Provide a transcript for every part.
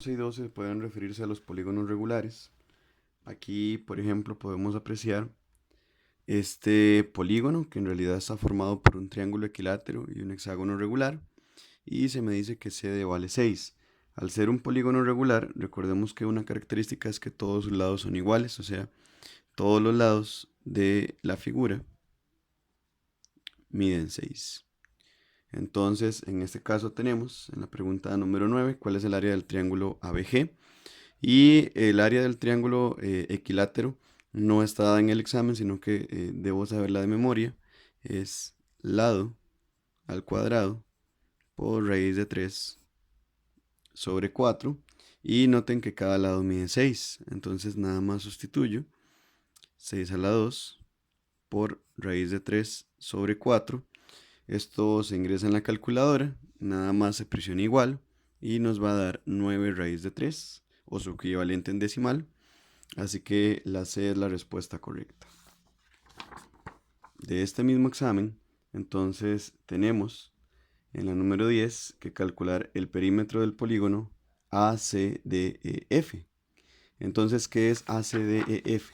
11 y 12 pueden referirse a los polígonos regulares. Aquí, por ejemplo, podemos apreciar este polígono que en realidad está formado por un triángulo equilátero y un hexágono regular y se me dice que CD vale 6. Al ser un polígono regular, recordemos que una característica es que todos sus lados son iguales, o sea, todos los lados de la figura miden 6. Entonces, en este caso tenemos, en la pregunta número 9, ¿cuál es el área del triángulo ABG? Y el área del triángulo equilátero no está dada en el examen, sino que debo saberla de memoria. Es lado al cuadrado por raíz de 3 sobre 4. Y noten que cada lado mide 6. Entonces nada más sustituyo 6 a la 2 por raíz de 3 sobre 4. Esto se ingresa en la calculadora, nada más se presiona igual y nos va a dar 9 raíz de 3 o su equivalente en decimal. Así que la C es la respuesta correcta. De este mismo examen, entonces tenemos en la número 10 que calcular el perímetro del polígono ACDEF. Entonces, ¿qué es ACDEF?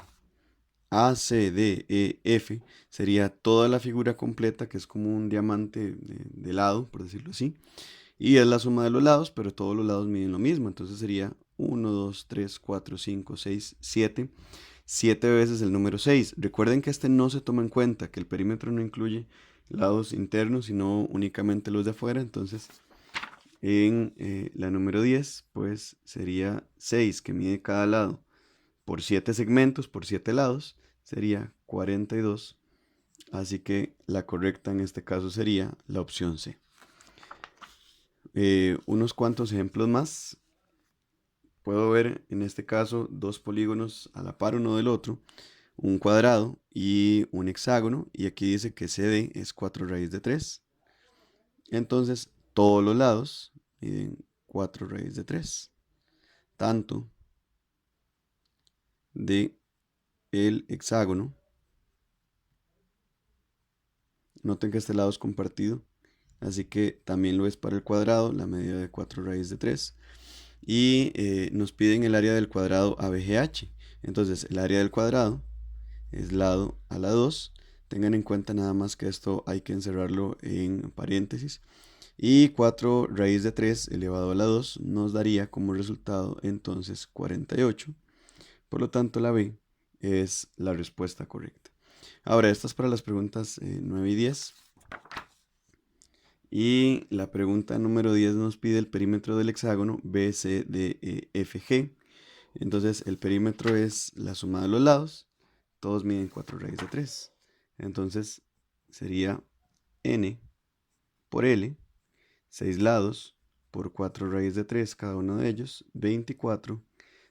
ACDEF sería toda la figura completa, que es como un diamante de lado, por decirlo así, y es la suma de los lados, pero todos los lados miden lo mismo, entonces sería 1, 2, 3, 4, 5, 6, 7, 7 veces el número 6. Recuerden que este no se toma en cuenta, que el perímetro no incluye lados internos, sino únicamente los de afuera, entonces en la número 10, pues sería 6, que mide cada lado por 7 segmentos, por 7 lados, sería 42. Así que la correcta en este caso sería la opción C. Unos cuantos ejemplos más. Puedo ver en este caso dos polígonos a la par uno del otro, un cuadrado y un hexágono, y aquí dice que CD es 4 raíz de 3. Entonces todos los lados miden 4 raíz de 3, tanto de el hexágono. Noten que este lado es compartido, así que también lo es para el cuadrado, la medida de 4 raíz de 3. Y nos piden el área del cuadrado ABGH. Entonces el área del cuadrado es lado a la 2. Tengan en cuenta nada más que esto hay que encerrarlo en paréntesis. Y 4 raíz de 3 elevado a la 2 nos daría como resultado entonces 48. Por lo tanto la B es la respuesta correcta. Ahora, esto es para las preguntas 9 y 10. Y la pregunta número 10 nos pide el perímetro del hexágono BCDEFG. Entonces el perímetro es la suma de los lados. Todos miden 4 raíz de 3. Entonces sería N por L, 6 lados por 4 raíz de 3 cada uno de ellos, 24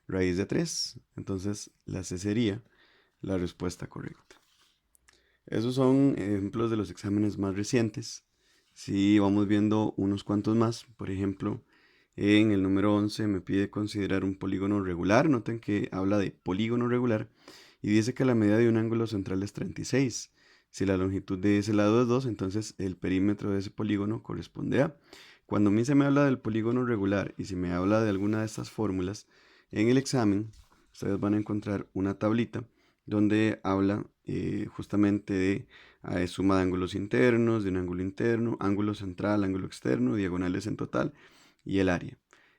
raíz de 3. Entonces la C sería la respuesta correcta. Esos son ejemplos de los exámenes más recientes. Si vamos viendo unos cuantos más, por ejemplo, en el número 11 me pide considerar un polígono regular. Noten que habla de polígono regular y dice que la medida de un ángulo central es 36. Si la longitud de ese lado es 2, entonces el perímetro de ese polígono corresponde a. Cuando a mí se me habla del polígono regular y si me habla de alguna de estas fórmulas, en el examen ustedes van a encontrar una tablita donde habla justamente de suma de ángulos internos, de un ángulo interno, ángulo central, ángulo externo, diagonales en total y el área.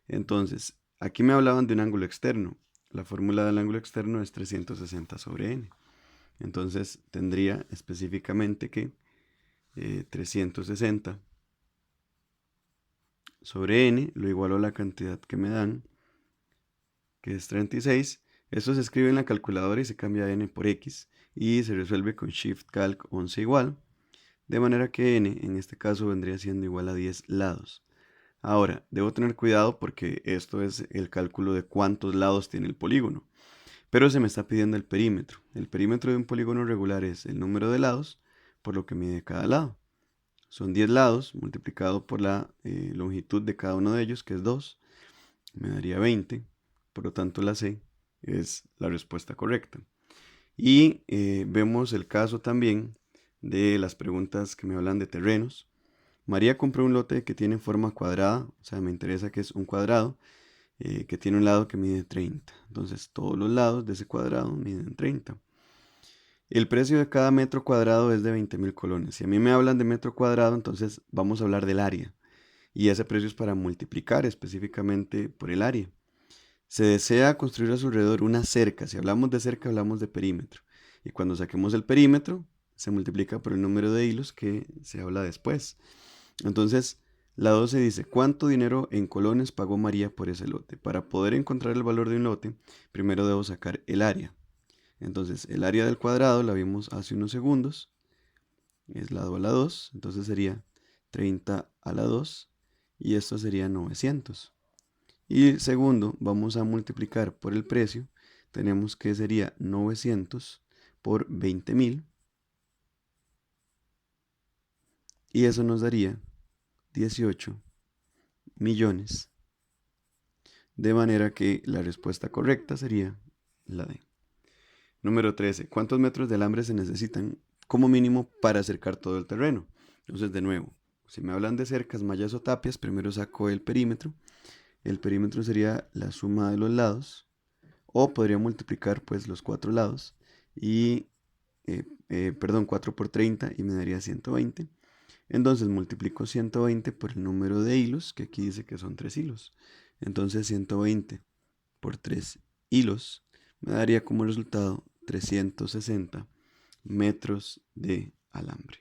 Entonces, aquí me hablaban de un ángulo externo. La fórmula del ángulo externo es 360 sobre n. Entonces, tendría específicamente que 360 sobre n lo igualo a la cantidad que me dan, que es 36. Esto se escribe en la calculadora y se cambia n por x y se resuelve con Shift Calc 11 igual, de manera que n en este caso vendría siendo igual a 10 lados. Ahora, debo tener cuidado porque esto es el cálculo de cuántos lados tiene el polígono, pero se me está pidiendo el perímetro. El perímetro de un polígono regular es el número de lados por lo que mide cada lado. Son 10 lados multiplicado por la longitud de cada uno de ellos, que es 2, me daría 20. Por lo tanto, la C es la respuesta correcta. Y vemos el caso también de las preguntas que me hablan de terrenos. María compró un lote que tiene forma cuadrada, o sea, me interesa que es un cuadrado. que tiene un lado que mide 30. Entonces todos los lados de ese cuadrado miden 30. El precio de cada metro cuadrado es de 20.000 colones. Si a mí me hablan de metro cuadrado, entonces vamos a hablar del área. Y ese precio es para multiplicar específicamente por el área. Se desea construir a su alrededor una cerca. Si hablamos de cerca, hablamos de perímetro. Y cuando saquemos el perímetro, se multiplica por el número de hilos que se habla después. Entonces, la 12 dice, ¿cuánto dinero en colones pagó María por ese lote? Para poder encontrar el valor de un lote, primero debo sacar el área. Entonces, el área del cuadrado la vimos hace unos segundos. Es lado a la 2. Entonces sería 30 a la 2. Y esto sería 900. Y segundo, vamos a multiplicar por el precio. Tenemos que sería 900 por 20.000. Y eso nos daría 18 millones. De manera que la respuesta correcta sería la D. Número 13. ¿Cuántos metros de alambre se necesitan como mínimo para acercar todo el terreno? Entonces, de nuevo, si me hablan de cercas, mallas o tapias, primero saco el perímetro. El perímetro sería la suma de los lados. O podría multiplicar pues los cuatro lados. Y, 4 por 30 y me daría 120. Entonces multiplico 120 por el número de hilos, que aquí dice que son 3 hilos. Entonces 120 por 3 hilos me daría como resultado 360 metros de alambre.